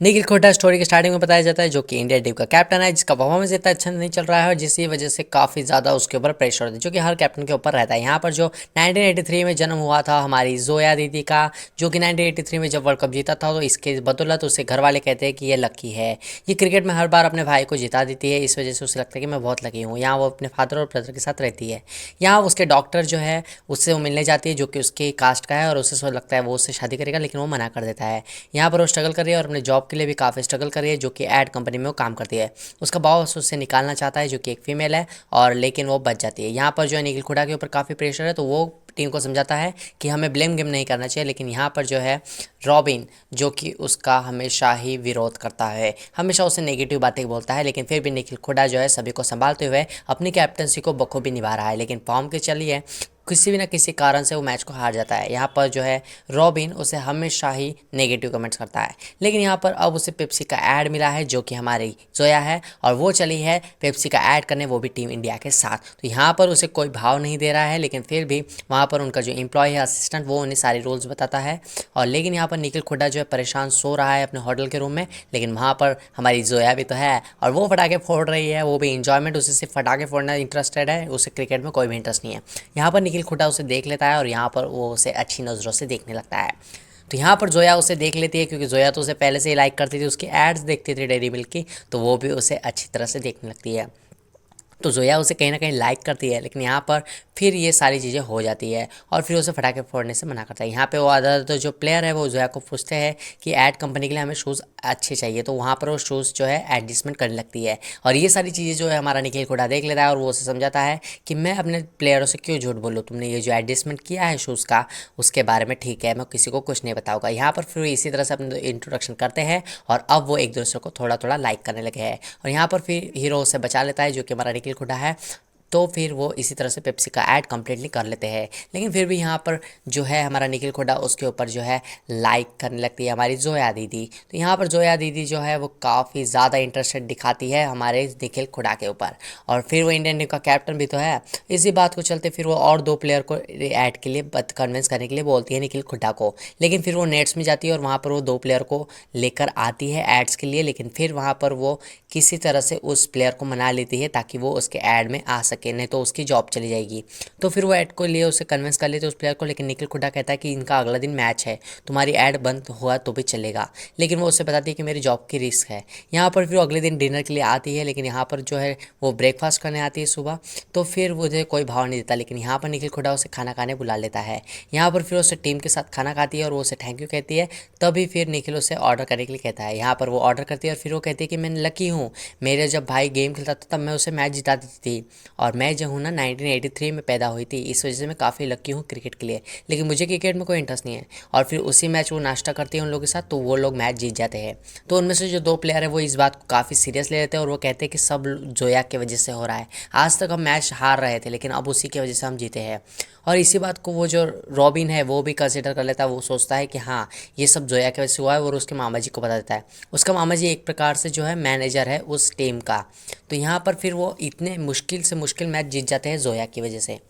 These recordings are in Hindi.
निखिल खोटा स्टोरी के स्टार्टिंग में बताया जाता है जो कि इंडिया टीम का कैप्टन है, जिसका परफॉर्मेंस इतना अच्छा नहीं चल रहा है और जिसकी वजह से काफ़ी ज़्यादा उसके ऊपर प्रेशर होता है जो कि हर कैप्टन के ऊपर रहता है। यहाँ पर जो 1983 में जन्म हुआ था हमारी जोया दीदी का, जो कि 1983 में जब वर्ल्ड कप जीता था, तो इसके बदौलत उसे घर वाले कहते हैं कि ये लकी है, ये क्रिकेट में हर बार अपने भाई को जिता देती है, इस वजह से उसे लगता है कि मैं बहुत लकी हूँ। यहाँ वो अपने फादर और ब्रदर के साथ रहती है। यहाँ उसके डॉक्टर जो है उससे वो मिलने जाती है जो कि उसके कास्ट का है और उसे लगता है वो उससे शादी करेगा, लेकिन वो मना कर देता है। यहाँ पर वो स्ट्रगल कर रही है और अपने जॉब के लिए भी काफ़ी स्ट्रगल कर रही है, जो कि एड कंपनी में वो काम करती है। उसका बॉस उससे निकालना चाहता है जो कि एक फीमेल है, और लेकिन वो बच जाती है। यहाँ पर जो है निखिल हुडा के ऊपर काफ़ी प्रेशर है, तो वो टीम को समझाता है कि हमें ब्लेम गेम नहीं करना चाहिए। लेकिन यहाँ पर जो है रॉबिन, जो कि उसका हमेशा ही विरोध करता है, हमेशा उसे नेगेटिव बातें बोलता है, लेकिन फिर भी निखिल हुडा जो है सभी को संभालते हुए अपनी कैप्टनसी को बखूबी निभा रहा है। लेकिन फॉर्म के चलिए किसी भी ना किसी कारण से वो मैच को हार जाता है। यहाँ पर जो है रॉबिन उसे हमेशा ही नेगेटिव कमेंट्स करता है, लेकिन यहाँ पर अब उसे पेप्सी का ऐड मिला है जो कि हमारी जोया है, और वो चली है पेप्सी का ऐड करने, वो भी टीम इंडिया के साथ। तो यहाँ पर उसे कोई भाव नहीं दे रहा है, लेकिन फिर भी वहाँ पर उनका जो एम्प्लॉय है असिस्टेंट, वो उन्हें सारे रूल्स बताता है। और लेकिन यहाँ पर निखिल हुड्डा जो है परेशान सो रहा है अपने होटल के रूम में, लेकिन वहाँ पर हमारी जोया भी तो है और वो पटाखे फोड़ रही है, वो भी इंजॉयमेंट, उसे सिर्फ पटाखे फोड़ना इंटरेस्टेड है, उसे क्रिकेट में कोई भी इंटरेस्ट नहीं है। यहाँ पर निखिल हुड्डा उसे देख लेता है और यहाँ पर वो उसे अच्छी नज़रों से देखने लगता है। तो यहाँ पर जोया उसे देख लेती है, क्योंकि जोया तो उसे पहले से ही लाइक करती थी, उसकी एड्स देखती थी डेयरी मिल्क की, तो वो भी उसे अच्छी तरह से देखने लगती है। तो जोया उसे कहीं ना कहीं लाइक करती है, लेकिन यहाँ पर फिर ये सारी चीज़ें हो जाती है और फिर उसे फटाके फोड़ने से मना करता है। यहाँ पे वो अदर जो प्लेयर है वो जोया को पूछते हैं कि ऐड कंपनी के लिए हमें शूज़ अच्छे चाहिए, तो वहाँ पर वो शूज़ जो है एडजस्टमेंट करने लगती है। और ये सारी चीज़ें जो है हमारा निखिल हुड्डा देख लेता है और वो उसे समझाता है कि मैं अपने प्लेयरों से क्यों झूठ बोलूँ, तुमने ये जो एडजस्टमेंट किया है शूज़ का उसके बारे में ठीक है, मैं किसी को कुछ नहीं बताऊँगा। यहाँ पर फिर इसी तरह से अपने इंट्रोडक्शन करते हैं और अब वो एक दूसरे को थोड़ा थोड़ा लाइक करने लगे हैं। और यहाँ पर फिर हीरो उसे बचा लेता है जो कि हमारा निखिल हुड्डा है। तो फिर वो इसी तरह से पेप्सी का ऐड कंप्लीटली कर लेते हैं, लेकिन फिर भी यहाँ पर जो है हमारा निखिल हुड्डा उसके ऊपर जो है लाइक करने लगती है हमारी जोया दीदी। तो यहाँ पर जोया दीदी जो है वो काफ़ी ज़्यादा इंटरेस्टेड दिखाती है हमारे निखिल हुड्डा के ऊपर, और फिर वो इंडियन टीम का कैप्टन भी तो है। इसी बात को चलते फिर वो और दो प्लेयर को ऐड के लिए कन्विंस करने के लिए बोलती है निखिल हुड्डा को, लेकिन फिर वो नेट्स में जाती है और वहाँ पर वो दो प्लेयर को लेकर आती है एड्स के लिए, लेकिन फिर वहाँ पर वो किसी तरह से उस प्लेयर को मना लेती है ताकि वो उसके ऐड में आ सके, नहीं तो उसकी जॉब चली जाएगी। तो फिर वो ऐड को लिए उसे कन्विंस कर लेते उस प्लेयर को, लेकिन निखिल हुड्डा कहता है कि इनका अगला दिन मैच है, तुम्हारी ऐड बंद हुआ तो भी चलेगा, लेकिन वो उससे बताती है कि मेरी जॉब की रिस्क है। यहाँ पर फिर वो अगले दिन डिनर के लिए आती है, लेकिन यहाँ पर जो है वो ब्रेकफास्ट करने आती है सुबह, तो फिर मुझे कोई भाव नहीं देता, लेकिन यहाँ पर निखिल हुड्डा उसे खाना खाने बुला लेता है। यहाँ पर फिर उसे टीम के साथ खाना खाती है और वो उसे थैंक यू कहती है, तभी फिर निखिल उसे ऑर्डर करने के लिए कहता है। यहाँ पर वो ऑर्डर करती है और फिर वो कहती है कि मैं लकी हूँ, मेरे जब भाई गेम खेलता था तब मैं उसे मैच जिता देती थी, और मैं जो हूँ ना 1983 में पैदा हुई थी, इस वजह से मैं काफ़ी लकी हूँ क्रिकेट के लिए, लेकिन मुझे क्रिकेट में कोई इंटरेस्ट नहीं है। और फिर उसी मैच वो नाश्ता करती है उन लोगों के साथ, तो वो लोग मैच जीत जाते हैं। तो उनमें से जो दो प्लेयर है वो इस बात को काफ़ी सीरियस ले लेते हैं और वो कहते हैं कि सब जोया की वजह से हो रहा है, आज तक हम मैच हार रहे थे लेकिन अब उसी की वजह से हम जीते हैं। और इसी बात को वो जो रॉबिन है वो भी कंसिडर कर लेता है, वो सोचता है कि हाँ ये सब जोया की वजह से हुआ है, और उसके मामा जी को बता देता है। उसका मामा जी एक प्रकार से जो है मैनेजर है उस टीम का। तो यहाँ पर फिर वो इतने मुश्किल से मुश्किल मैच जीत जाते हैं जोया की वजह से।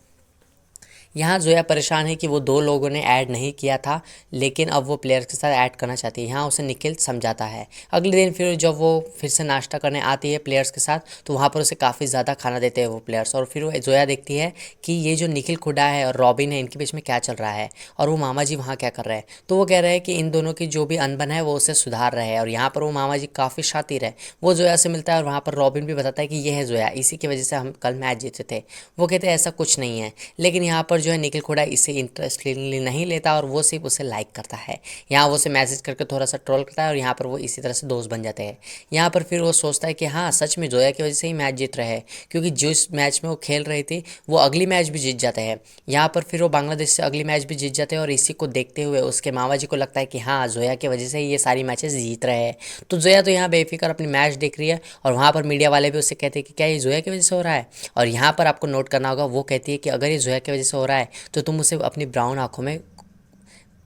यहाँ जोया परेशान है कि वो दो लोगों ने ऐड नहीं किया था, लेकिन अब वो प्लेयर्स के साथ ऐड करना चाहती है। यहाँ उसे निखिल समझाता है। अगले दिन फिर जब वो फिर से नाश्ता करने आती है प्लेयर्स के साथ, तो वहाँ पर उसे काफ़ी ज़्यादा खाना देते हैं वो प्लेयर्स, और फिर वो जोया देखती है कि ये जो निखिल हुड्डा है और रॉबिन है इनके बीच में क्या चल रहा है, और वो मामा जी वहाँ क्या कर रहे हैं। तो वो कह रहे हैं कि इन दोनों की जो भी अनबन है वो उसे सुधार रहे हैं, और यहाँ पर वो मामा जी काफ़ी शातिर है, वो जोया से मिलता है और वहाँ पर रॉबिन भी बताता है कि ये है जोया, इसी की वजह से हम कल मैच जीते थे। वो कहते हैं ऐसा कुछ नहीं है, लेकिन यहाँ पर जो है निखिल हुड्डा इसे इंटरेस्टली नहीं लेता और वो सिर्फ उसे लाइक करता है। यहाँ वो उसे मैसेज करके थोड़ा सा ट्रोल करता है और यहाँ पर वो इसी तरह से दोस्त बन जाते हैं। यहाँ पर फिर वो सोचता है कि हाँ सच में जोया की वजह से ही मैच जीत रहे हैं, क्योंकि जिस मैच में वो खेल रही थी वो अगली मैच भी जीत जाते हैं। यहाँ पर फिर वो बांग्लादेश से अगली मैच भी जीत जाते हैं, और इसी को देखते हुए उसके मामा जी को लगता है कि हाँ जोया की वजह से ही ये सारी मैचेस जीत रहे हैं। तो जोया तो यहाँ बेफिक्र अपनी मैच देख रही है, और वहाँ पर मीडिया वाले भी उससे कहते हैं कि क्या ये जोया की वजह से हो रहा है। और यहाँ पर आपको नोट करना होगा, वो कहती है कि अगर ये जोया की वजह से हो रहा है तो तुम उसे अपनी ब्राउन आंखों में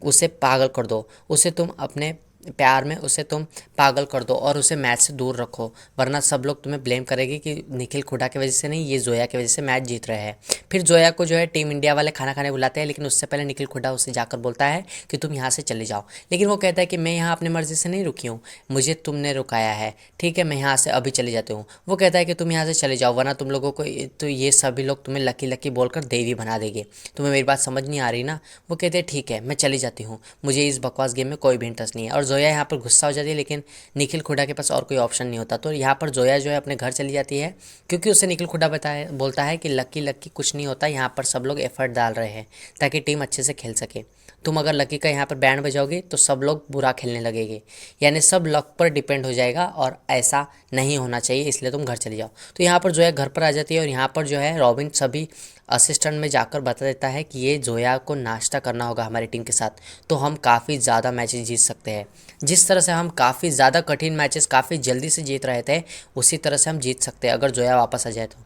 उसे पागल कर दो, उसे तुम अपने प्यार में उसे तुम पागल कर दो और उसे मैच से दूर रखो, वरना सब लोग तुम्हें ब्लेम करेंगे कि निखिल हुडा की वजह से नहीं, ये जोया की वजह से मैच जीत रहे हैं। फिर जोया को जो है टीम इंडिया वाले खाना खाने बुलाते हैं, लेकिन उससे पहले निखिल हुडा उससे जाकर बोलता है कि तुम यहाँ से चले जाओ। लेकिन वो कहता है कि मैं यहाँ अपनी मर्ज़ी से नहीं रुकी हूँ, मुझे तुमने रुकाया है, ठीक है मैं यहाँ से अभी चले जाती हूँ। वो कहता है कि तुम यहाँ से चले जाओ, वरना तुम लोगों को तो ये सभी लोग तुम्हें लकी लकी बोलकर देवी बना देंगे। तुम्हें मेरी बात समझ नहीं आ रही ना। वो कहते हैं ठीक है मैं चली जाती हूँ, मुझे इस बकवास गेम में कोई भी इंटरेस्ट नहीं है। और जोया यहाँ पर गुस्सा हो जाती है, लेकिन निखिल हुडा के पास और कोई ऑप्शन नहीं होता। तो यहाँ पर जोया जो है अपने घर चली जाती है, क्योंकि उससे निखिल हुडा बताया बोलता है कि लकी लकी कुछ नहीं होता, यहाँ पर सब लोग एफर्ट डाल रहे हैं ताकि टीम अच्छे से खेल सके। तुम अगर लकी का यहाँ पर बैंड बजाओगे तो सब लोग बुरा खेलने लगेंगे, यानी सब लक पर डिपेंड हो जाएगा और ऐसा नहीं होना चाहिए, इसलिए तुम घर चले जाओ। तो यहाँ पर जोया घर पर आ जाती है और यहाँ पर जो है रॉबिन सभी असिस्टेंट में जाकर बता देता है कि ये जोया को नाश्ता करना होगा हमारी टीम के साथ, तो हम काफ़ी ज़्यादा मैचेस जीत सकते हैं। जिस तरह से हम काफ़ी ज़्यादा कठिन मैचेस काफ़ी जल्दी से जीत रहे थे, उसी तरह से हम जीत सकते हैं अगर जोया वापस आ जाए तो।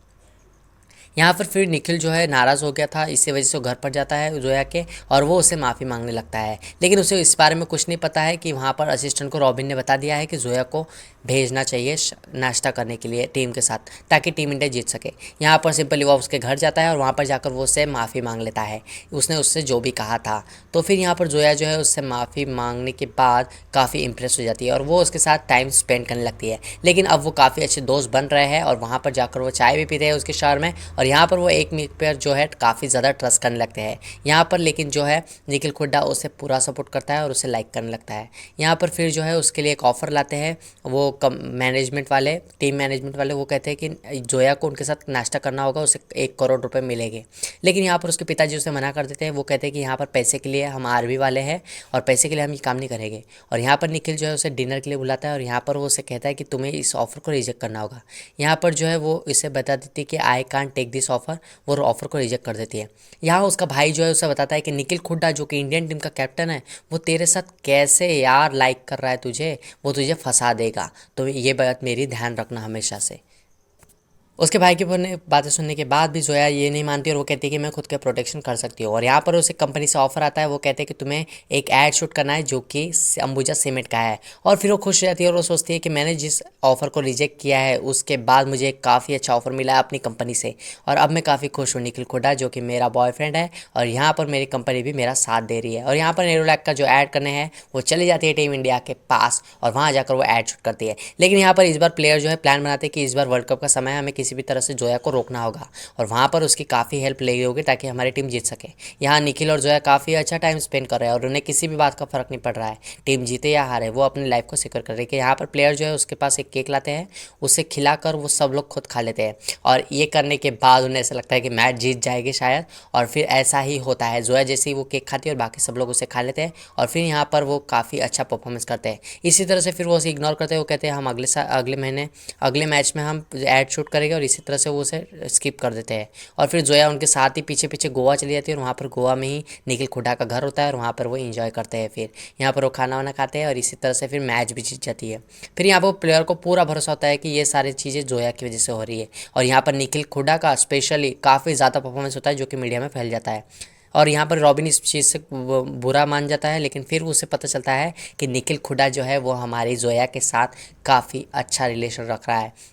यहाँ पर फिर निखिल जो है नाराज़ हो गया था, इसी वजह से वो घर पर जाता है जोया के और वो उसे माफ़ी मांगने लगता है। लेकिन उसे इस बारे में कुछ नहीं पता है कि वहाँ पर असिस्टेंट को रॉबिन ने बता दिया है कि जोया को भेजना चाहिए नाश्ता करने के लिए टीम के साथ, ताकि टीम इंडिया जीत सके। यहाँ पर सिंपली वो उसके घर जाता है और वहाँ पर जाकर वो उससे माफ़ी मांग लेता है, उसने उससे जो भी कहा था। तो फिर यहाँ पर जोया जो है उससे माफ़ी मांगने के बाद काफ़ी इंप्रेस हो जाती है और वो उसके साथ टाइम स्पेंड करने लगती है। लेकिन अब वो काफ़ी अच्छे दोस्त बन रहे हैं और वहाँ पर जाकर वो चाय भी पीते हैं उसके शहर में, और यहाँ पर वो एक मिनट पर जो है काफ़ी ज़्यादा ट्रस्ट करने लगते हैं। यहाँ पर लेकिन जो है निखिल हुड्डा उसे पूरा सपोर्ट करता है और उसे लाइक करने लगता है। यहाँ पर फिर जो है उसके लिए एक ऑफ़र लाते हैं वो मैनेजमेंट वाले, टीम मैनेजमेंट वाले। वो कहते हैं कि जोया को उनके साथ नाश्ता करना होगा, उसे 1 करोड़ रुपए मिलेंगे। लेकिन यहाँ पर उसके पिताजी उसे मना कर देते हैं। वो कहते हैं कि यहाँ पर पैसे के लिए हम आर्मी वाले हैं और पैसे के लिए हम ये काम नहीं करेंगे। और यहाँ पर निखिल जो है उसे डिनर के लिए बुलाता है और यहाँ पर वो उसे कहता है कि तुम्हें इस ऑफ़र को रिजेक्ट करना होगा। यहाँ पर जो है वो इसे बता देती है कि I can't take this offer, वो ऑफ़र को रिजेक्ट कर देती है। यहाँ उसका भाई जो है उसे बताता है कि निखिल हुड्डा जो कि इंडियन टीम का कैप्टन है, वो तेरे साथ कैसे यार लाइक कर रहा है तुझे, वो तुझे फंसा देगा, तो ये बात मेरी ध्यान रखना हमेशा से। उसके भाई की बातें सुनने के बाद भी जोया ये नहीं मानती और वो कहती है कि मैं खुद के प्रोटेक्शन कर सकती हूँ। और यहाँ पर उसे कंपनी से ऑफर आता है, वो कहते हैं कि तुम्हें एक ऐड शूट करना है जो कि अंबुजा सीमेंट का है। और फिर वो खुश रहती है और वो सोचती है कि मैंने जिस ऑफ़र को रिजेक्ट किया है उसके बाद मुझे एक काफ़ी अच्छा ऑफ़र मिला है अपनी कंपनी से, और अब मैं काफ़ी खुश हूँ। निखिल हुड्डा जो कि मेरा बॉयफ्रेंड है और यहाँ पर मेरी कंपनी भी मेरा साथ दे रही है। और यहाँ पर नेरोलैक का जो ऐड करने हैं वो चली जाती है टीम इंडिया के पास और वहाँ जाकर वो ऐड शूट करती है। लेकिन यहाँ पर इस बार प्लेयर जो है प्लान बनाते हैं कि इस बार वर्ल्ड कप का समय है, हमें किसी भी तरह से जोया को रोकना होगा और वहाँ पर उसकी काफ़ी हेल्प लेगी होगी ताकि हमारी टीम जीत सके। यहाँ निखिल और जोया काफ़ी अच्छा टाइम स्पेंड कर रहे हैं और उन्हें किसी भी बात का फ़र्क नहीं पड़ रहा है, टीम जीते या हारे, वो अपनी लाइफ को सिक्योर कर रहे हैं। यहाँ पर प्लेयर जो है उसके पास एक केक लाते हैं, उसे खिलाकर वो सब लोग खुद खा लेते हैं और ये करने के बाद उन्हें ऐसा लगता है कि मैच जीत जाएगी शायद, और फिर ऐसा ही होता है। जोया जैसे ही वो केक खाती है और बाकी सब लोग उसे खा लेते हैं और फिर यहाँ पर वो काफ़ी अच्छा परफॉर्मेंस करते हैं। इसी तरह से फिर वो उसे इग्नोर करते हैं, वो कहते हैं हम अगले महीने अगले मैच में हम ऐड शूट करेंगे, और इसी तरह से वो उसे स्किप कर देते हैं। और फिर जोया उनके साथ ही पीछे पीछे गोवा चली जाती है और वहाँ पर गोवा में ही निखिल हुड्डा का घर होता है और वहाँ पर वो इंजॉय करते हैं। फिर यहाँ पर वो खाना वाना खाते हैं और इसी तरह से फिर मैच भी जीत जाती है। फिर यहाँ पर प्लेयर को पूरा भरोसा होता है कि ये सारी चीज़ें जोया की वजह से हो रही है, और यहाँ पर निखिल हुड्डा का स्पेशली काफ़ी ज़्यादा परफॉर्मेंस होता है जो कि मीडिया में फैल जाता है। और यहाँ पर रॉबिन इस चीज़ से बुरा मान जाता है, लेकिन फिर उसे पता चलता है कि निखिल हुड्डा जो है वो हमारी जोया के साथ काफ़ी अच्छा रिलेशन रख रहा है।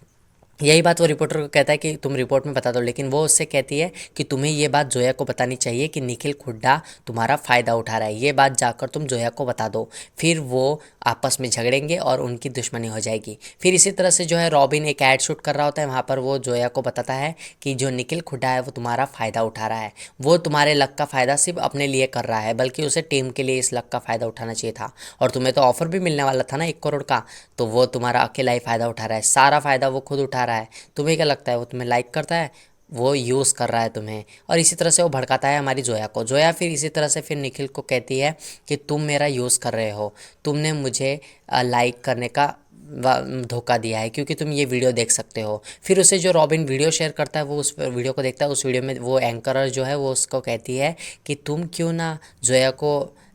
यही बात वो रिपोर्टर को कहता है कि तुम रिपोर्ट में बता दो, लेकिन वो उससे कहती है कि तुम्हें ये बात जोया को बतानी चाहिए कि निखिल हुड्डा तुम्हारा फ़ायदा उठा रहा है, ये बात जाकर तुम जोया को बता दो। फिर वो आपस में झगड़ेंगे और उनकी दुश्मनी हो जाएगी। फिर इसी तरह से जो है रॉबिन एक ऐड शूट कर रहा होता है, वहाँ पर वो जोया को बताता है कि जो निखिल हुड्डा है वो तुम्हारा फ़ायदा उठा रहा है, वो तुम्हारे लक का फ़ायदा सिर्फ अपने लिए कर रहा है, बल्कि उसे टीम के लिए इस लक का फ़ायदा उठाना चाहिए था, और तुम्हें तो ऑफ़र भी मिलने वाला था ना 1 करोड़ का, तो वो तुम्हारा अकेला ही फ़ायदा उठा रहा है, सारा फ़ायदा वो खुद उठा रहा है। तुम्हें क्या लगता है वो तुम्हें लाइक करता है? वो यूज़ कर रहा है तुम्हें। और इसी तरह से वो भड़काता है हमारी जोया को। जोया फिर इसी तरह से फिर निखिल को कहती है कि तुम मेरा यूज़ कर रहे हो, तुमने मुझे लाइक करने का धोखा दिया है क्योंकि तुम ये वीडियो देख सकते हो। फिर उसे जो रॉबिन वीडियो शेयर करता है वो उस वीडियो को देखता है। उस वीडियो में वो एंकरर जो है वो उसको कहती है कि तुम क्यों ना जोया को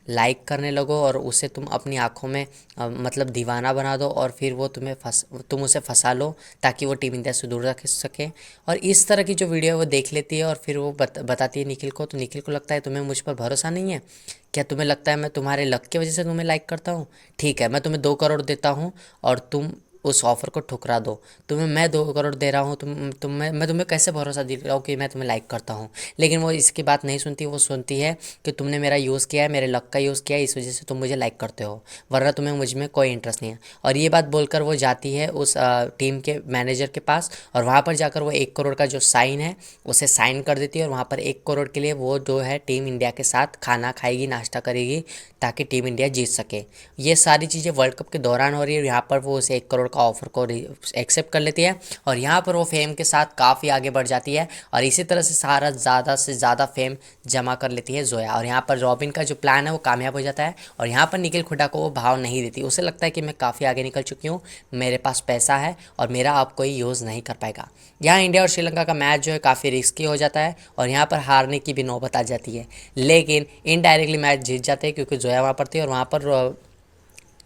लाइक करने लगो और उसे तुम अपनी आँखों में मतलब दीवाना बना दो, और फिर वो तुम उसे फंसा लो ताकि वो टीम इंडिया से दूर रख सके। और इस तरह की जो वीडियो है वो देख लेती है और फिर वो बताती है निखिल को। तो निखिल को लगता है तुम्हें मुझ पर भरोसा नहीं है क्या तुम्हें लगता है मैं तुम्हारे लक की वजह से तुम्हें लाइक करता हूँ? ठीक है, मैं तुम्हें 2 करोड़ देता हूँ और तुम उस ऑफ़र को ठुकरा दो। तुम्हें मैं 2 करोड़ दे रहा हूँ, मैं तुम्हें कैसे भरोसा दिलाऊँ कि मैं तुम्हें लाइक करता हूँ? लेकिन वो इसकी बात नहीं सुनती, वो सुनती है कि तुमने मेरा यूज़ किया है, मेरे लक का यूज़ किया है, इस वजह से तुम मुझे लाइक करते हो, वरना तुम्हें मुझ में कोई इंटरेस्ट नहीं है। और ये बात बोलकर वो जाती है उस टीम के मैनेजर के पास, और वहाँ पर जाकर वो 1 करोड़ का जो साइन है उसे साइन कर देती है, और वहाँ पर 1 करोड़ के लिए वो जो है टीम इंडिया के साथ खाना खाएगी, नाश्ता करेगी, ताकि टीम इंडिया जीत सके। ये सारी चीज़ें वर्ल्ड कप के दौरान हो रही है, और यहाँ पर वो उस 1 करोड़ का ऑफर को एक्सेप्ट कर लेती है, और यहाँ पर वो फेम के साथ काफ़ी आगे बढ़ जाती है, और इसी तरह से सारा ज़्यादा से ज़्यादा फेम जमा कर लेती है जोया। और यहाँ पर रॉबिन का जो प्लान है वो कामयाब हो जाता है, और यहाँ पर निखिल हुड्डा को वो भाव नहीं देती, उसे लगता है कि मैं काफ़ी आगे निकल चुकी हूँ, मेरे पास पैसा है और मेरा अब कोई यूज़ नहीं कर पाएगा। यहाँ इंडिया और श्रीलंका का मैच जो है काफ़ी रिस्की हो जाता है, और यहाँ पर हारने की भी नौबत आ जाती है, लेकिन इनडायरेक्टली मैच जीत जाते हैं, क्योंकि जोया वहाँ पर थी, और वहाँ पर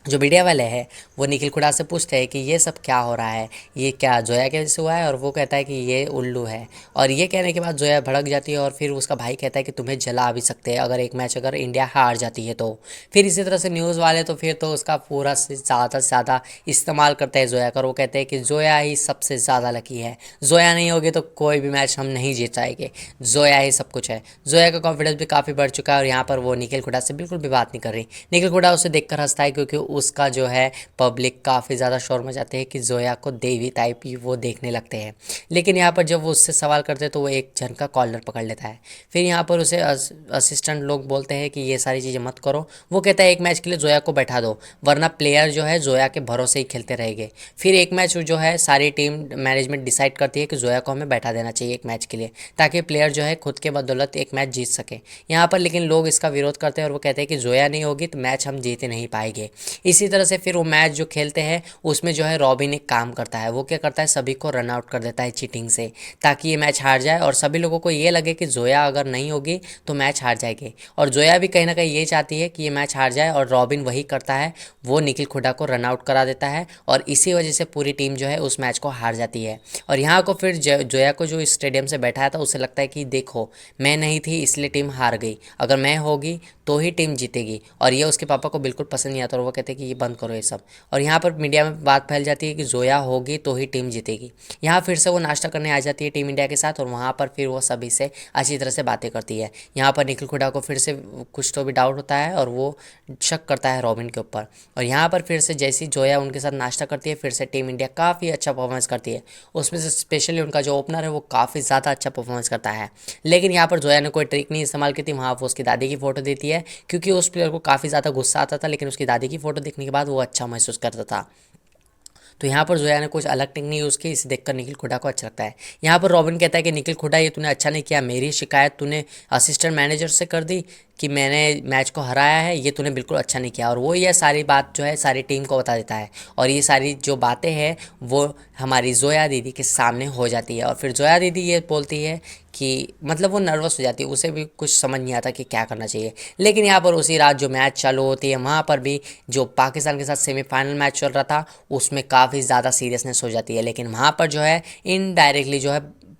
जो मीडिया वाले हैं वो निखिल खुड़ा से पूछते हैं कि ये सब क्या हो रहा है, ये क्या जोया के वजह से हुआ है, और वो कहता है कि ये उल्लू है। और ये कहने के बाद जोया भड़क जाती है, और फिर उसका भाई कहता है कि तुम्हें जला भी सकते हैं अगर एक मैच अगर इंडिया हार जाती है तो। फिर इसी तरह से न्यूज़ वाले तो फिर तो उसका पूरा से ज़्यादा इस्तेमाल करते हैं जोया का, और वो कहते हैं कि जोया ही सबसे ज़्यादा लकी है, जोया नहीं होगी तो कोई भी मैच हम नहीं जीत पाएंगे, जोया ही सब कुछ है। जोया का कॉन्फिडेंस भी काफ़ी बढ़ चुका है, और यहाँ पर वो निखिल खुड़ा से बिल्कुल भी बात नहीं कर रही। निखिल हुड्डा उसे देखकर हंसता है, क्योंकि उसका जो है पब्लिक काफ़ी ज़्यादा शोर मचाते हैं कि जोया को देवी टाइप ही वो देखने लगते हैं। लेकिन यहाँ पर जब वो उससे सवाल करते हैं तो वो एक जन का कॉलर पकड़ लेता है। फिर यहाँ पर उसे असिस्टेंट लोग बोलते हैं कि ये सारी चीज़ें मत करो। वो कहता है एक मैच के लिए जोया को बैठा दो, वरना प्लेयर जो है जोया के भरोसे ही खेलते रहेंगे। फिर एक मैच जो है सारी टीम मैनेजमेंट डिसाइड करती है कि जोया को हमें बैठा देना चाहिए एक मैच के लिए, ताकि प्लेयर जो है खुद के बदौलत एक मैच जीत सके। यहाँ पर लेकिन लोग इसका विरोध करते हैं, और वो कहते हैं कि जोया नहीं होगी तो मैच हम जीत नहीं पाएंगे। इसी तरह से फिर वो मैच जो खेलते हैं उसमें जो है रॉबिन एक काम करता है, वो क्या करता है सभी को रन आउट कर देता है चीटिंग से, ताकि ये मैच हार जाए, और सभी लोगों को ये लगे कि जोया अगर नहीं होगी तो मैच हार जाएगी। और जोया भी कहीं ना कहीं ये चाहती है कि ये मैच हार जाए, और रॉबिन वही करता है, वो निखिल हुड्डा को रन आउट करा देता है, और इसी वजह से पूरी टीम जो है उस मैच को हार जाती है। और यहाँ को फिर जोया को जो इस स्टेडियम से बैठाया था उसे लगता है कि देखो मैं नहीं थी इसलिए टीम हार गई, अगर मैं होगी तो ही टीम जीतेगी। और ये उसके पापा को बिल्कुल पसंद नहीं आता, और वो कहते हैं कि ये बंद करो ये सब। और यहाँ पर मीडिया में बात फैल जाती है कि जोया होगी तो ही टीम जीतेगी। यहाँ फिर से वो नाश्ता करने आ जाती है टीम इंडिया के साथ, और वहाँ पर फिर वो सभी से अच्छी तरह से बातें करती है। यहाँ पर निखिल हुड्डा को फिर से कुछ तो भी डाउट होता है, और वो शक करता है रॉबिन के ऊपर। और यहाँ पर फिर से जैसी जोया उनके साथ नाश्ता करती है, फिर से टीम इंडिया काफ़ी अच्छा परफॉर्मेंस करती है। उसमें से स्पेशली उनका जो ओपनर है वो काफ़ी ज़्यादा अच्छा परफॉर्मेंस करता है। लेकिन यहाँ पर जोया ने कोई ट्रिक नहीं इस्तेमाल की थी, वहाँ वो उसकी दादी की फ़ोटो देती है, क्योंकि उस प्लेयर को काफ़ी ज़्यादा गुस्सा आता था, लेकिन उसकी दादी की फ़ोटो देखने के बाद वो अच्छा महसूस करता था। तो यहाँ पर जोया ने कुछ अलग टेक्निक यूज़ की, इसे देखकर निखिल हुड्डा को अच्छा लगता है। यहाँ पर रॉबिन कहता है कि निखिल हुड्डा ये तूने अच्छा नहीं किया, मेरी शिकायत तूने असिस्टेंट मैनेजर से कर दी कि मैंने मैच को हराया है, ये तूने बिल्कुल अच्छा नहीं किया। और वो ये सारी बात जो है सारी टीम को बता देता है, और ये सारी जो बातें हैं वो हमारी जोया दीदी के सामने हो जाती है। और फिर जोया दीदी ये बोलती है कि मतलब वो नर्वस हो जाती है, उसे भी कुछ समझ नहीं आता कि क्या करना चाहिए। लेकिन यहाँ पर उसी रात जो मैच चालू होती है वहाँ पर भी जो पाकिस्तान के साथ सेमीफाइनल मैच चल रहा था उसमें काफ़ी ज़्यादा सीरियसनेस हो जाती है, लेकिन वहाँ पर जो है इनडायरेक्टली जो है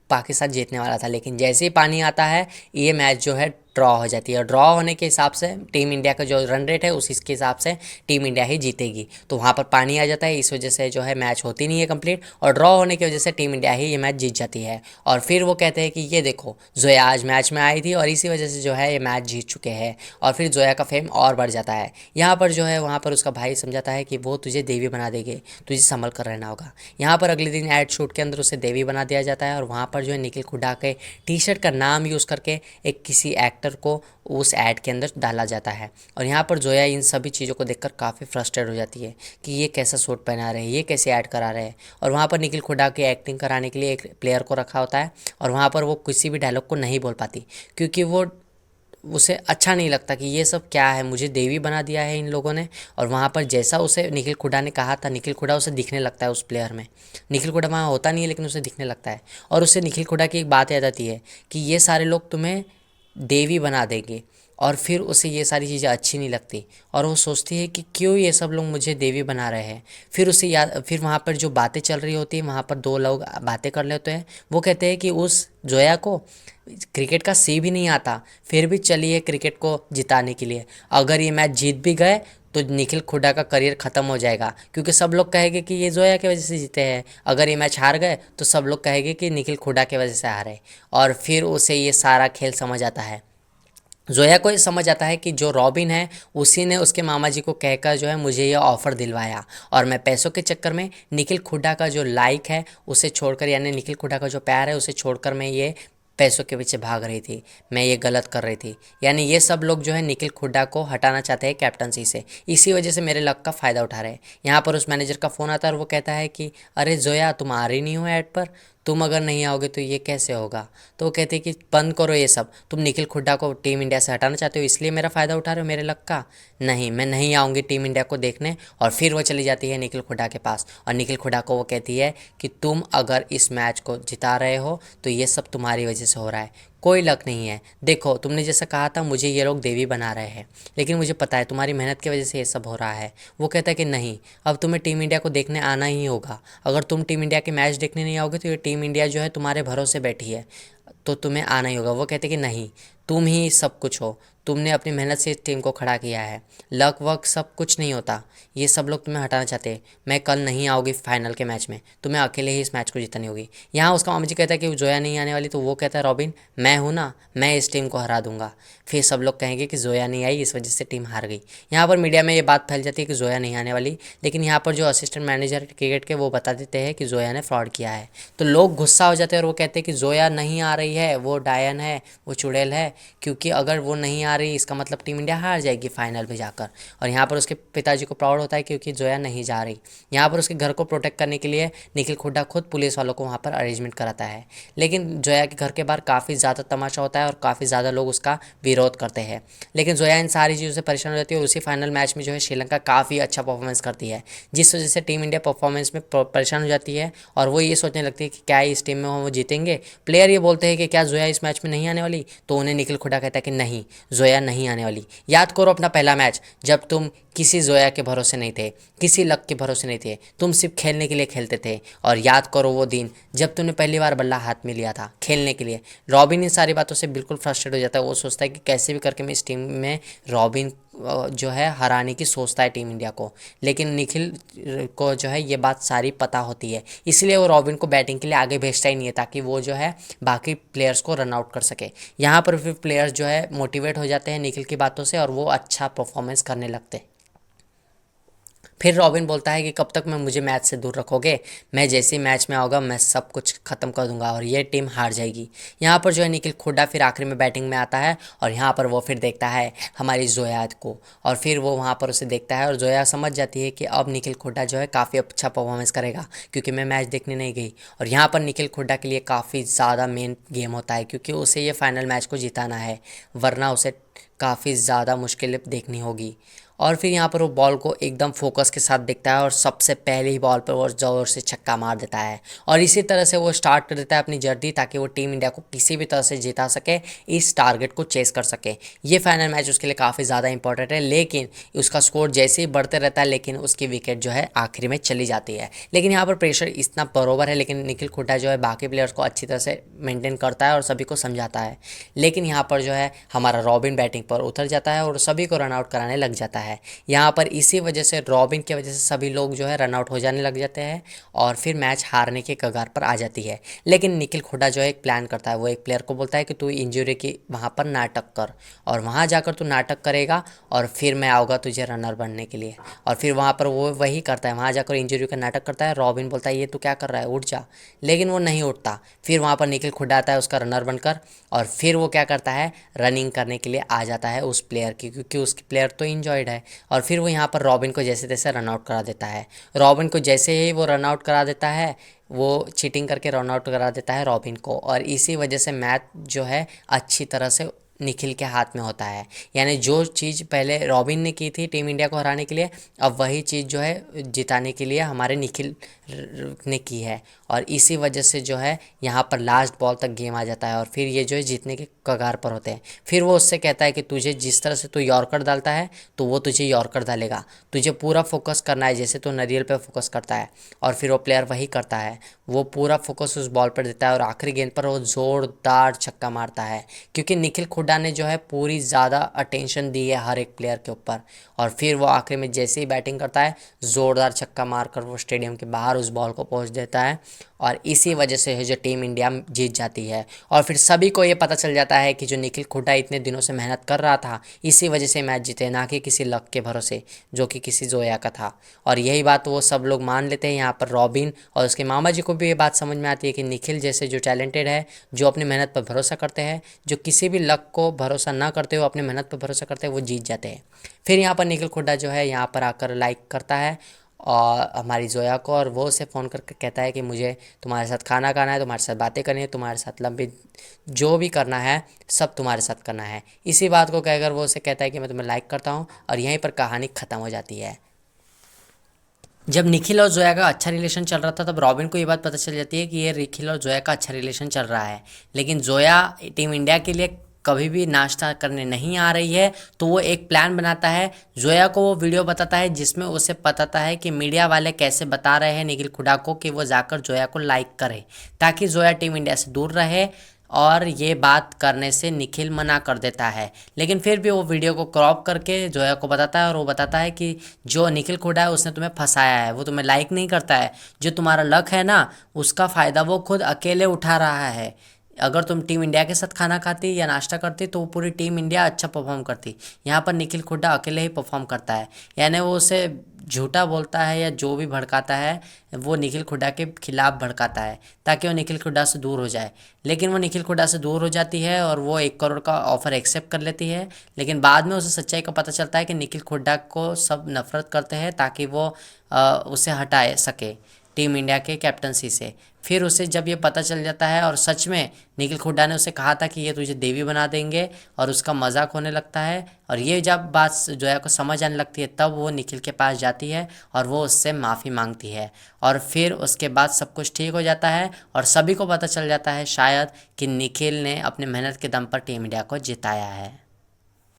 पाकिस्तान जीतने वाला था। लेकिन जैसे ही पानी आता है ये मैच जो है ड्रॉ हो जाती है, और ड्रॉ होने के हिसाब से टीम इंडिया का जो रन रेट है उसी के हिसाब से टीम इंडिया ही जीतेगी। तो वहाँ पर पानी आ जाता है, इस वजह से जो है मैच होती नहीं है कंप्लीट, और ड्रॉ होने की वजह से टीम इंडिया ही ये मैच जीत जाती है। और फिर वो कहते हैं कि ये देखो जोया आज मैच में आई थी और इसी वजह से जो है ये मैच जीत चुके हैं, और फिर जोया का फेम और बढ़ जाता है। यहाँ पर जो है वहाँ पर उसका भाई समझाता है कि वो तुझे देवी बना देंगे, तुझे संभल कर रहना होगा। यहाँ पर अगले दिन एड शूट के अंदर उसे देवी बना दिया जाता है, और वहाँ पर जो है निखिल हुड्डा के टी शर्ट का नाम यूज़ करके एक किसी एक्टर को उस ऐड के अंदर डाला जाता है। और यहाँ पर जोया इन सभी चीज़ों को देखकर काफ़ी फ्रस्ट्रेट हो जाती है कि ये कैसा सूट पहना रहे हैं, ये कैसे ऐड करा रहे हैं। और वहाँ पर निखिल हुड्डा की एक्टिंग कराने के लिए एक प्लेयर को रखा होता है, और वहाँ पर वो किसी भी डायलॉग को नहीं बोल पाती, क्योंकि वो उसे अच्छा नहीं लगता कि ये सब क्या है, मुझे देवी बना दिया है इन लोगों ने। और वहाँ पर जैसा उसे निखिल हुड्डा ने कहा था, निखिल हुड्डा उसे दिखने लगता है उस प्लेयर में। निखिल हुड्डा वहाँ होता नहीं है लेकिन उसे दिखने लगता है, और उससे निखिल हुड्डा की एक बात याद आती है कि ये सारे लोग तुम्हें देवी बना देंगे, और फिर उसे ये सारी चीज़ें अच्छी नहीं लगती और वो सोचती है कि क्यों ये सब लोग मुझे देवी बना रहे हैं। फिर उसे याद, फिर वहाँ पर जो बातें चल रही होती है, वहाँ पर दो लोग बातें कर लेते हैं। वो कहते हैं कि उस जोया को क्रिकेट का सी भी नहीं आता, फिर भी चलिए क्रिकेट को जिताने के लिए। अगर ये मैच जीत भी गए तो निखिल हुड्डा का करियर ख़त्म हो जाएगा, क्योंकि सब लोग कहेंगे कि ये जोया की वजह से जीते हैं। अगर ये मैच हार गए तो सब लोग कहेंगे कि निखिल हुड्डा की वजह से हारे। और फिर उसे ये सारा खेल समझ आता है। जोया को ये समझ आता है कि जो रॉबिन है उसी ने उसके मामा जी को कहकर जो है मुझे ये ऑफ़र दिलवाया, और मैं पैसों के चक्कर में निखिल हुड्डा का जो लाइक है उसे छोड़कर, यानी निखिल हुड्डा का जो प्यार है उसे छोड़कर मैं ये पैसों के पीछे भाग रही थी, मैं ये गलत कर रही थी। यानी ये सब लोग जो है निखिल हुड्डा को हटाना चाहते हैं कैप्टनसी से, इसी वजह से मेरे लक का फ़ायदा उठा रहे हैं। यहाँ पर उस मैनेजर का फ़ोन आता है और वो कहता है कि अरे जोया, तुम आ रही नहीं हो ऐड पर, तुम अगर नहीं आओगे तो ये कैसे होगा। तो वो कहते हैं कि बंद करो ये सब, तुम निखिल हुड्डा को टीम इंडिया से हटाना चाहते हो इसलिए मेरा फ़ायदा उठा रहे हो मेरे लक का। नहीं, मैं नहीं आऊँगी टीम इंडिया को देखने। और फिर वो चली जाती है निखिल हुड्डा के पास, और निखिल हुड्डा को वो कहती है कि तुम अगर इस मैच को जिता रहे हो तो ये सब तुम्हारी वजह से हो रहा है, कोई लक नहीं है। देखो, तुमने जैसा कहा था मुझे ये लोग देवी बना रहे हैं, लेकिन मुझे पता है तुम्हारी मेहनत की वजह से ये सब हो रहा है। वो कहता है कि नहीं, अब तुम्हें टीम इंडिया को देखने आना ही होगा। अगर तुम टीम इंडिया के मैच देखने नहीं आओगे तो ये टीम इंडिया जो है तुम्हारे भरोसे बैठी है, तो तुम्हें आना ही होगा। वो कहते कि नहीं, तुम ही सब कुछ हो, तुमने अपनी मेहनत से इस टीम को खड़ा किया है, लक वक सब कुछ नहीं होता, ये सब लोग तुम्हें हटाना चाहते हैं। मैं कल नहीं आऊँगी फाइनल के मैच में, तुम्हें अकेले ही इस मैच को जीतनी होगी। यहाँ उसका मामा जी कहता है कि जोया नहीं आने वाली, तो वो कहता है रॉबिन, मैं हूँ ना, मैं इस टीम को हरा दूंगा। फिर सब लोग कहेंगे कि जोया नहीं आई, इस वजह से टीम हार गई। यहाँ पर मीडिया में ये बात फैल जाती है कि जोया नहीं आने वाली, लेकिन यहाँ पर जो असिस्टेंट मैनेजर क्रिकेट के वो बता देते हैं कि जोया ने फ्रॉड किया है। तो लोग गुस्सा हो जाते हैं और वो कहते हैं कि जोया नहीं आ रही है, वो डायन है, वो चुड़ैल है, क्योंकि अगर वो नहीं आ रही इसका मतलब टीम इंडिया हार जाएगी फाइनल में जाकर। और यहाँ पर उसके पिताजी को प्राउड होता है क्योंकि जोया नहीं जा रही। यहाँ पर उसके घर को प्रोटेक्ट करने के लिए निखिल हुड्डा खुद पुलिस वालों को वहाँ पर अरेंजमेंट कराता है। लेकिन जोया के घर के बाहर काफ़ी ज़्यादा तमाशा होता है और काफ़ी ज़्यादा लोग उसका विरोध करते हैं। लेकिन जोया इन सारी चीज़ों से परेशान हो जाती है और उसी फाइनल मैच में जो है श्रीलंका काफ़ी अच्छा परफॉर्मेंस करती है, जिस वजह से टीम इंडिया परफॉर्मेंस में परेशान हो जाती है और वो ये सोचने लगती है कि क्या इस टीम में वो जीतेंगे। प्लेयर ये बोलते हैं कि क्या जोया इस मैच में नहीं आने वाली, तो उन्हें निखिल हुड्डा कहता है कि नहीं, जोया नहीं आने वाली। याद करो अपना पहला मैच, जब तुम किसी जोया के भरोसे नहीं थे, किसी लक के भरोसे नहीं थे, तुम सिर्फ खेलने के लिए खेलते थे। और याद करो वो दिन जब तुमने पहली बार बल्ला हाथ में लिया था खेलने के लिए। रॉबिन इन सारी बातों से बिल्कुल फ्रस्ट्रेट हो जाता है, वो सोचता है कि कैसे भी करके मैं इस टीम में रॉबिन जो है हराने की सोचता है टीम इंडिया को। लेकिन निखिल को जो है ये बात सारी पता होती है, इसलिए वो रॉबिन को बैटिंग के लिए आगे भेजता ही नहीं है ताकि वो जो है बाकी प्लेयर्स को रन आउट कर सके। यहाँ पर फिर प्लेयर्स जो है मोटिवेट हो जाते हैं निखिल की बातों से और वो अच्छा परफॉर्मेंस करने लगते हैं। फिर रॉबिन बोलता है कि कब तक मैं मुझे मैच से दूर रखोगे, मैं जैसे ही मैच में आऊँगा मैं सब कुछ ख़त्म कर दूंगा और ये टीम हार जाएगी। यहाँ पर जो है निखिल हुड्डा फिर आखिरी में बैटिंग में आता है और यहाँ पर वो फिर देखता है हमारी जोया को, और फिर वो वहाँ पर उसे देखता है और जोया समझ जाती है कि अब निखिल हुड्डा जो है काफ़ी अच्छा परफॉर्मेंस करेगा क्योंकि मैं मैच देखने नहीं गई। और यहाँ पर निखिल हुड्डा के लिए काफ़ी ज़्यादा मेन गेम होता है क्योंकि उसे ये फाइनल मैच को जिताना है, वरना उसे काफ़ी ज़्यादा मुश्किलें देखनी होगी। और फिर यहाँ पर वो बॉल को एकदम फोकस के साथ देखता है और सबसे पहले ही बॉल पर वो ज़ोर से छक्का मार देता है और इसी तरह से वो स्टार्ट कर देता है अपनी जर्नी ताकि वो टीम इंडिया को किसी भी तरह से जिता सके, इस टारगेट को चेस कर सके। ये फाइनल मैच उसके लिए काफ़ी ज़्यादा इंपॉर्टेंट है, लेकिन उसका स्कोर जैसे ही बढ़ते रहता है लेकिन उसकी विकेट जो है आखिरी में चली जाती है। लेकिन यहाँ पर प्रेशर इतना बरोबर है, लेकिन निखिल हुड्डा जो है बाकी प्लेयर्स को अच्छी तरह से मेंटेन करता है और सभी को समझाता है। लेकिन यहाँ पर जो है हमारा रॉबिन बैटिंग पर उतर जाता है और सभी को रन आउट कराने लग जाता है। यहाँ पर इसी वजह से रॉबिन की वजह से सभी लोग जो है रन आउट हो जाने लग जाते हैं और फिर मैच हारने के कगार पर आ जाती है। लेकिन निखिल हुड्डा जो है एक प्लान करता है, वो एक प्लेयर को बोलता है कि तू इंजरी की वहाँ पर नाटक कर और वहाँ जाकर तू नाटक करेगा और फिर मैं आऊँगा तुझे रनर बनने के लिए। और फिर वहाँ पर वो वही करता है, वहाँ जाकर इंजरी का नाटक करता है। रॉबिन बोलता है ये तू क्या कर रहा है, उठ जा, लेकिन वो नहीं उठता। फिर वहाँ पर निखिल हुड्डा आता है उसका रनर बनकर और फिर वो क्या करता है, रनिंग करने के लिए आ जाता है उस प्लेयर की, क्योंकि उसकी प्लेयर तो इंजॉयड है। और फिर वो यहाँ पर रॉबिन को जैसे तैसे रन आउट करा देता है। रॉबिन को जैसे ही वो रन आउट करा देता है, वो चीटिंग करके रन आउट करा देता है रॉबिन को, और इसी वजह से मैच जो है अच्छी तरह से निखिल के हाथ में होता है। यानी जो चीज़ पहले रॉबिन ने की थी टीम इंडिया को हराने के लिए, अब वही चीज़ जो है जिताने के लिए हमारे निखिल ने की है। और इसी वजह से जो है यहाँ पर लास्ट बॉल तक गेम आ जाता है और फिर ये जो है जीतने के कगार पर होते हैं। फिर वो उससे कहता है कि तुझे जिस तरह से तू यॉर्कर डालता है तो वो तुझे यॉर्कर डालेगा, तुझे पूरा फोकस करना है जैसे तू नारियल पे फोकस करता है। और फिर वो प्लेयर वही करता है, वो पूरा फोकस उस बॉल पर देता है और आखिरी गेंद पर वो ज़ोरदार छक्का मारता है, क्योंकि निखिल हुड्डा ने जो है पूरी ज़्यादा अटेंशन दी है हर एक प्लेयर के ऊपर। और फिर वो आखिरी में जैसे ही बैटिंग करता है ज़ोरदार छक्का मारकर वो स्टेडियम के बाहर उस बॉल को पहुंच देता है। और इसी वजह से है जो टीम इंडिया जीत जाती है। और फिर सभी को ये पता चल जाता है कि जो निखिल हुड्डा इतने दिनों से मेहनत कर रहा था इसी वजह से मैच जीते, ना कि किसी लक के भरोसे जो कि किसी जोया का था। और यही बात वो सब लोग मान लेते हैं। यहाँ पर रॉबिन और उसके मामा जी को भी ये बात समझ में आती है कि निखिल जैसे जो टैलेंटेड है, जो अपनी मेहनत पर भरोसा करते हैं, जो किसी भी लक को भरोसा ना करते हुए अपनी मेहनत पर भरोसा करते हैं, वो जीत जाते हैं। फिर यहाँ पर निखिल हुड्डा जो है यहाँ पर आकर लाइक करता है और हमारी जोया को, और वो उसे फ़ोन करके कहता है कि मुझे तुम्हारे साथ खाना खाना है, तुम्हारे साथ बातें करनी है, तुम्हारे साथ लंबी जो भी करना है सब तुम्हारे साथ करना है। इसी बात को कहकर वो उसे कहता है कि मैं तुम्हें लाइक करता हूँ, और यहीं पर कहानी ख़त्म हो जाती है। जब निखिल और जोया का अच्छा रिलेशन चल रहा था तब रॉबिन को ये बात पता चल जाती है कि ये निखिल और जोया का अच्छा रिलेशन चल रहा है, लेकिन जोया टीम इंडिया के लिए कभी भी नाश्ता करने नहीं आ रही है। तो वो एक प्लान बनाता है, जोया को वो वीडियो बताता है जिसमें उसे बताता है कि मीडिया वाले कैसे बता रहे हैं निखिल हुड्डा को कि वो जाकर जोया को लाइक करे, ताकि जोया टीम इंडिया से दूर रहे। और ये बात करने से निखिल मना कर देता है, लेकिन फिर भी वो वीडियो को क्रॉप करके जोया को बताता है और वो बताता है कि जो निखिल हुड्डा है उसने तुम्हें फंसाया है, वो तुम्हें लाइक नहीं करता है, जो तुम्हारा लक है ना उसका फ़ायदा वो खुद अकेले उठा रहा है। अगर तुम टीम इंडिया के साथ खाना खाती या नाश्ता करती तो वो पूरी टीम इंडिया अच्छा परफॉर्म करती। यहाँ पर निखिल हुड्डा अकेले ही परफॉर्म करता है, यानी वो उसे झूठा बोलता है या जो भी भड़काता है वो निखिल हुड्डा के खिलाफ भड़काता है ताकि वो निखिल हुड्डा से दूर हो जाए। लेकिन वो निखिल हुड्डा से दूर हो जाती है और वो 1 करोड़ का ऑफ़र एक्सेप्ट कर लेती है। लेकिन बाद में उसे सच्चाई का पता चलता है कि निखिल हुड्डा को सब नफरत करते हैं ताकि वो उसे हटा सके टीम इंडिया के कैप्टनसी से। फिर उसे जब ये पता चल जाता है और सच में निखिल हुड्डा ने उसे कहा था कि ये तुझे देवी बना देंगे और उसका मजाक होने लगता है, और ये जब बात जोया को समझ आने लगती है तब वो निखिल के पास जाती है और वो उससे माफ़ी मांगती है। और फिर उसके बाद सब कुछ ठीक हो जाता है और सभी को पता चल जाता है शायद कि निखिल ने अपने मेहनत के दम पर टीम इंडिया को जिताया है।